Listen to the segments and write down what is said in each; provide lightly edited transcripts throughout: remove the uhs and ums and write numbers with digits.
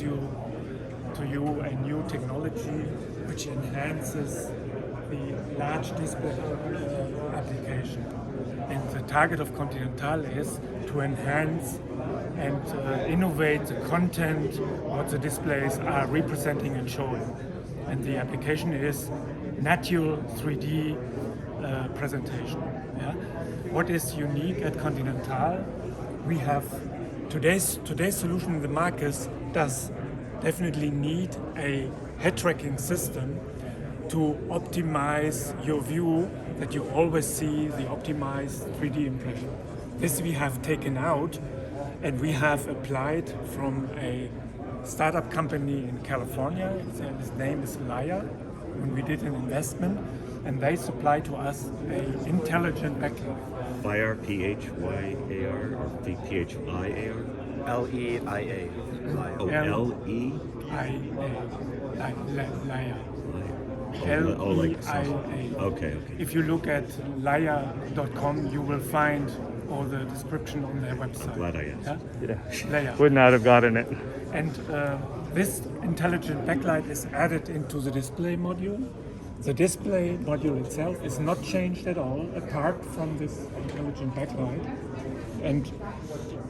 to you a new technology which enhances the large display application. And the target of Continental is to enhance and innovate the content what the displays are representing and showing. And the application is natural 3D presentation. Yeah? What is unique at Continental? We have today's solution in the market does definitely need a head tracking system to optimize your view, that you always see the optimized 3D impression. This we have taken out and we have applied from a startup company in California. His name is Laya, when we did an investment, and they supply to us an intelligent backlight. Phayar, P-H-Y-A-R, or P-H-I-A-R? L-E-I-A. Oh, L-E? Laya. L-E-I-A. Okay. If you look at laya.com, you will find all the description on their website. Glad I asked. Yeah. Laya. Would not have gotten it. And this intelligent backlight is added into the display module. The display module itself is not changed at all, apart from this intelligent backlight.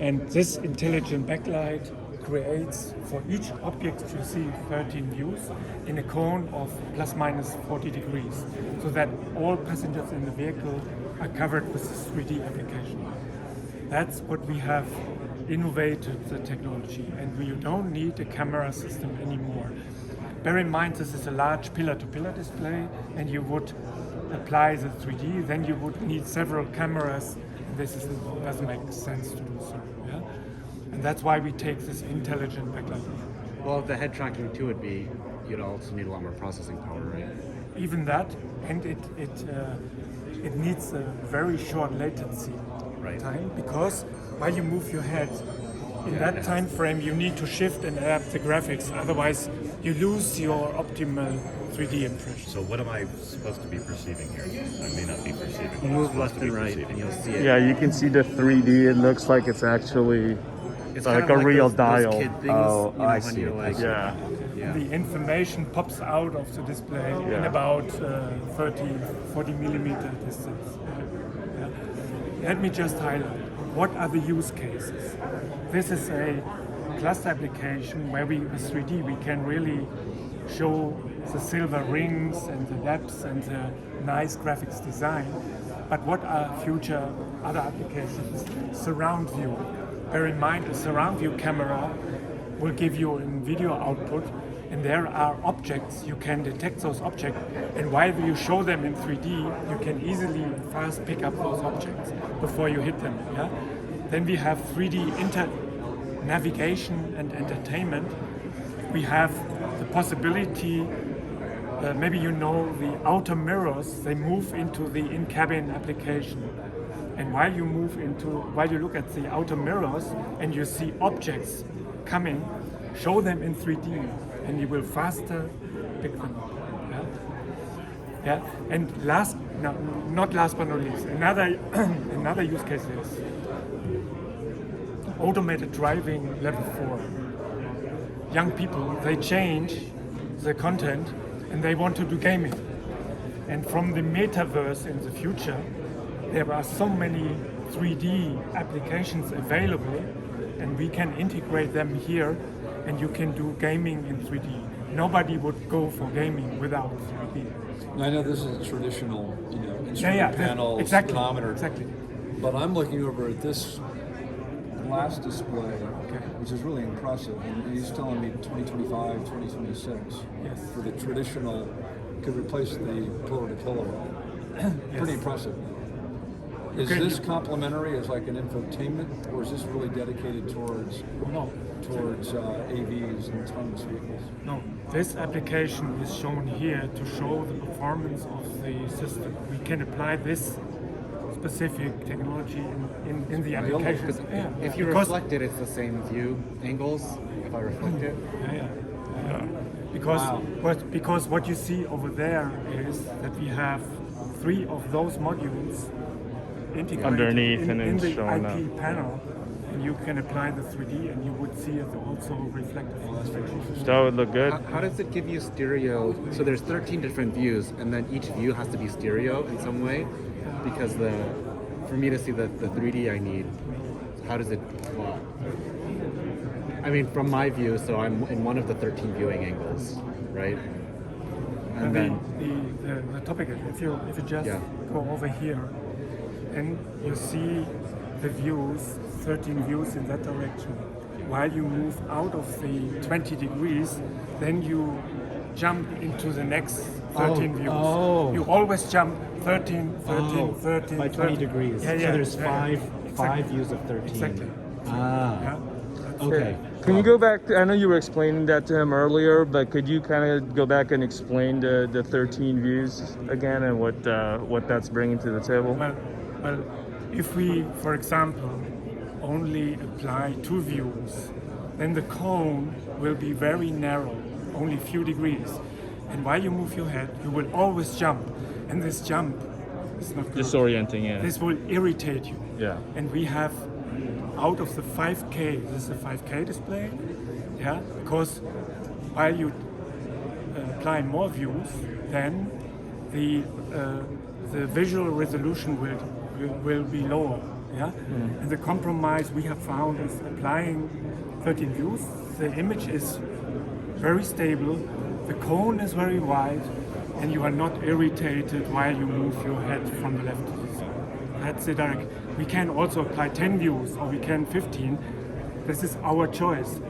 And this intelligent backlight creates for each object you see 13 views in a cone of plus minus 40 degrees, so that all passengers in the vehicle are covered with this 3D application. That's what we have innovated the technology, and you don't need a camera system anymore. Bear in mind this is a large pillar-to-pillar display, and you would apply the 3D, then you would need several cameras. Doesn't make sense to do so. Yeah? And that's why we take this intelligent backlight. Well, the head tracking too would be, you'd also need a lot more processing power, right? Even that, and it needs a very short latency time, because while you move your head, in that time frame you need to shift and adapt the graphics, otherwise you lose your optimal 3D impression. So what am I supposed to be perceiving here? I may not be perceiving. You move left and right and you'll see it. Yeah, you can see the 3D. It looks like it's actually It's like kind of a real those dial. kid things, Oh, you know, I when see you're it. like, Yeah. The information pops out of the display in about 40 millimeter distance. Yeah. Let me just highlight, what are the use cases? This is a cluster application where with 3D we can really show the silver rings and the depths and the nice graphics design. But what are future other applications? Surround view. Bear in mind, a surround view camera will give you a video output, and there are objects, you can detect those objects, and while you show them in 3D, you can easily fast pick up those objects before you hit them. Yeah? Then we have 3D navigation and entertainment. We have the possibility, maybe you know the outer mirrors, they move into the in-cabin application. And while you look at the outer mirrors and you see objects coming, show them in 3D and you will faster pick them up. Yeah? And not last but not least, another use case is automated driving level 4. Young people, they change the content and they want to do gaming. And from the metaverse in the future, there are so many 3D applications available, and we can integrate them here, and you can do gaming in 3D. Nobody would go for gaming without 3D. I know this is a traditional, instrument panel, speedometer. Exactly. But I'm looking over at this glass display, which is really impressive. And he's telling me 2025, 2026 for the traditional, could replace the pillar-to-pillar. Pretty impressive. Is this complementary as like an infotainment, or is this really dedicated towards AVs and autonomous vehicles? No, this application is shown here to show the performance of the system. We can apply this specific technology in the application. If you reflect it, it's the same view angles. If I reflect it, because what you see over there is that we have 3 of those modules integrated underneath in and the showing IP panel, and you can apply the 3D, and you would see it also reflected. That would look good. How does it give you stereo? So there's 13 different views, and then each view has to be stereo in some way, because for me to see the 3D I need, how does it? Well, I mean, from my view, so I'm in one of the 13 viewing angles, right? And then the topic is, if you just go over here, and you see the views, 13 views in that direction. While you move out of the 20 degrees, then you jump into the next 13 views. Oh. You always jump 13, 13, 13, by 20 degrees. Yeah, So yeah, there's five Exactly. views of 13. Exactly. Ah. Yeah. Okay. Can you go back? I know you were explaining that to him earlier, but could you kind of go back and explain the 13 views again and what that's bringing to the table? Well, if we, for example, only apply 2 views, then the cone will be very narrow, only a few degrees. And while you move your head, you will always jump. And this jump is not good. Disorienting, yeah. This will irritate you. Yeah. And we have, out of the 5K, this is a 5K display, yeah, because while you apply more views, then the visual resolution will be lower, yeah. And the compromise we have found is applying 13 views. The image is very stable, the cone is very wide, and you are not irritated while you move your head from the left to the side. That's the direct. We can also apply 10 views or we can 15. This is our choice.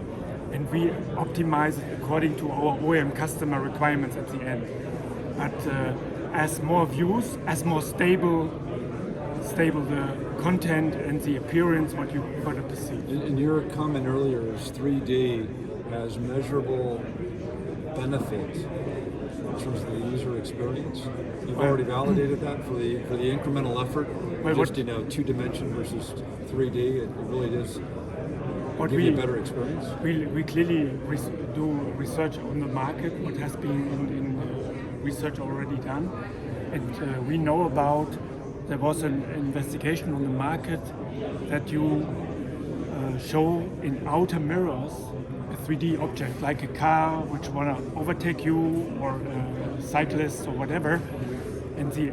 And we optimize it according to our OEM customer requirements at the end. But as more views, as more stable the content and the appearance, what you got to perceive. And your comment earlier is 3D has measurable benefit in terms of the user experience. You've already validated that for the incremental effort. Just 2-dimension versus 3D. It really does give you a better experience. We clearly do research on the market, what has been in research already done, and we know about. There was an investigation on the market that you show in outer mirrors a 3D object, like a car which want to overtake you, or a cyclist or whatever. And the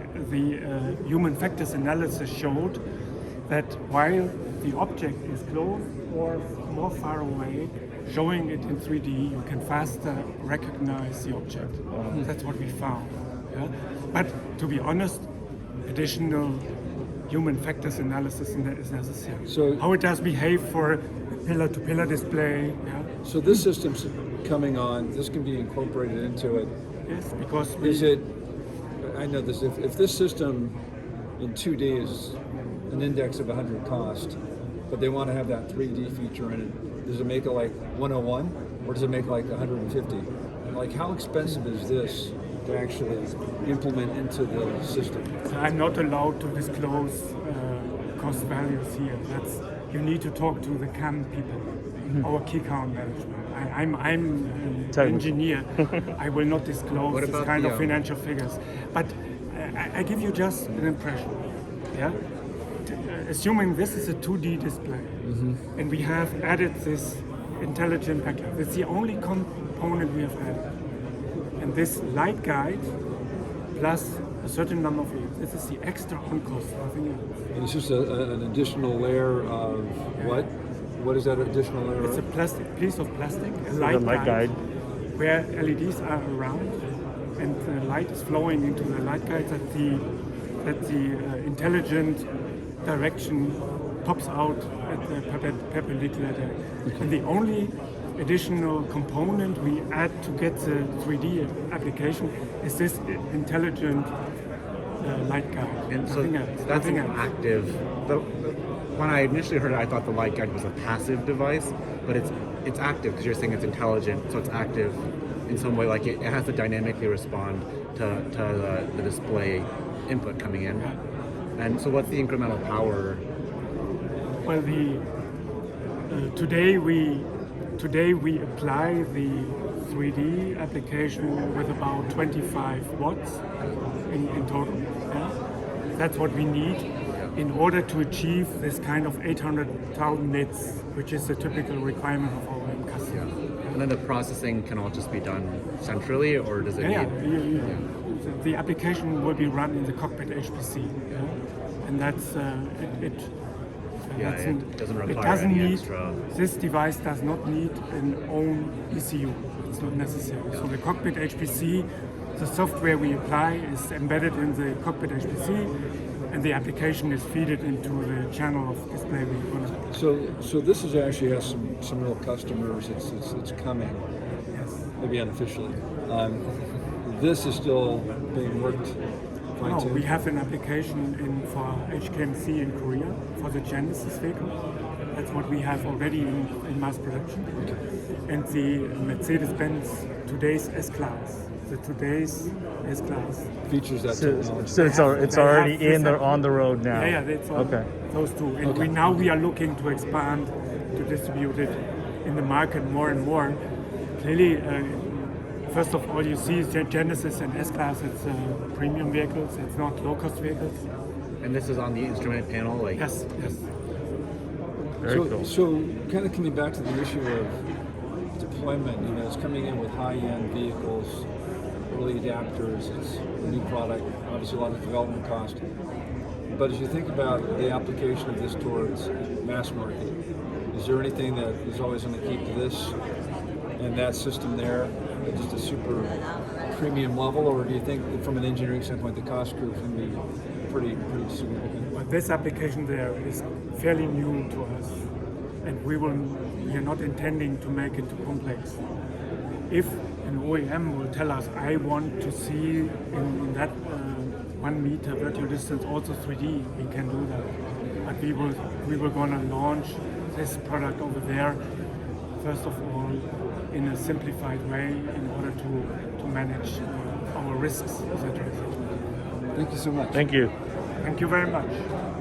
human factors analysis showed that while the object is close or more far away, showing it in 3D, you can faster recognize the object. That's what we found. Yeah? But to be honest, additional human factors analysis is necessary. So how it does behave for pillar-to-pillar display. Yeah? So this system's coming on. This can be incorporated into it. Yes, because I know this. If this system in 2D is an index of 100 cost, but they want to have that 3D feature in it, does it make it like 101 or does it make like 150? Like, how expensive is this to actually implement into the system? I'm not allowed to disclose cost values here. You need to talk to the CAM people, our key account management. I'm an engineer. I will not disclose this kind of financial figures. But I give you just an impression. Yeah. Assuming this is a 2D display, and we have added this intelligent backlight. It's the only component we have added. And this light guide plus a certain number of views. This is the extra on cost, nothing else. And it's just an additional layer of what? What is that additional layer? It's a piece of plastic, a light guide, where LEDs are around, and the light is flowing into the light guide that the intelligent direction pops out at the perpendicular direction. And the only additional component we add to get the 3D application is this intelligent light guide. And so nothing else. that's an active. When I initially heard it, I thought the light guide was a passive device, but it's active because you're saying it's intelligent, so it's active in some way. Like it has to dynamically respond to the display input coming in. And so, what's the incremental power? Well, today we apply the 3D application with about 25 watts in total. Yeah? That's what we need. in order to achieve this kind of 800,000 nits, which is the typical requirement of our end customer. And then the processing can all just be done centrally, or does it Yeah, need? the application will be run in the cockpit HPC, and that's it. Yeah, That's it doesn't it require doesn't any need, extra. This device does not need an own ECU. It's not necessary. So the cockpit HPC, the software we apply is embedded in the cockpit HPC, and the application is fed into the channel of display we're going to. So this is actually has some real customers. It's coming, Yes. maybe unofficially. This is still being worked. No, fine-tuned? we have an application for HKMC in Korea for the Genesis vehicle. That's what we have already in mass production. And the Mercedes-Benz today's S-Class. The today's S-Class. Features that So, technology. so it's They have already this in there on the road now. Yeah, that's all. Okay. Those two. And we are looking to expand, to distribute it in the market more and more. Clearly, first of all, you see Genesis and S-Class, it's premium vehicles, it's not low-cost vehicles. And this is on the instrument panel, like. Yes, yes. Very cool. So kind of coming back to the issue of deployment, it's coming in with high-end vehicles, early adapters, it's a new product, obviously a lot of development cost. But as you think about the application of this towards mass market, is there anything that is always going to keep this and that system there at just a super premium level, or do you think that from an engineering standpoint the cost curve can be pretty significant? But this application there is fairly new to us, and we are not intending to make it too complex. If an OEM will tell us, I want to see in that 1 meter vertical distance also 3D, we can do that. But we were going to launch this product over there, first of all, in a simplified way in order to manage our risks, etc. Thank you so much. Thank you. Thank you very much.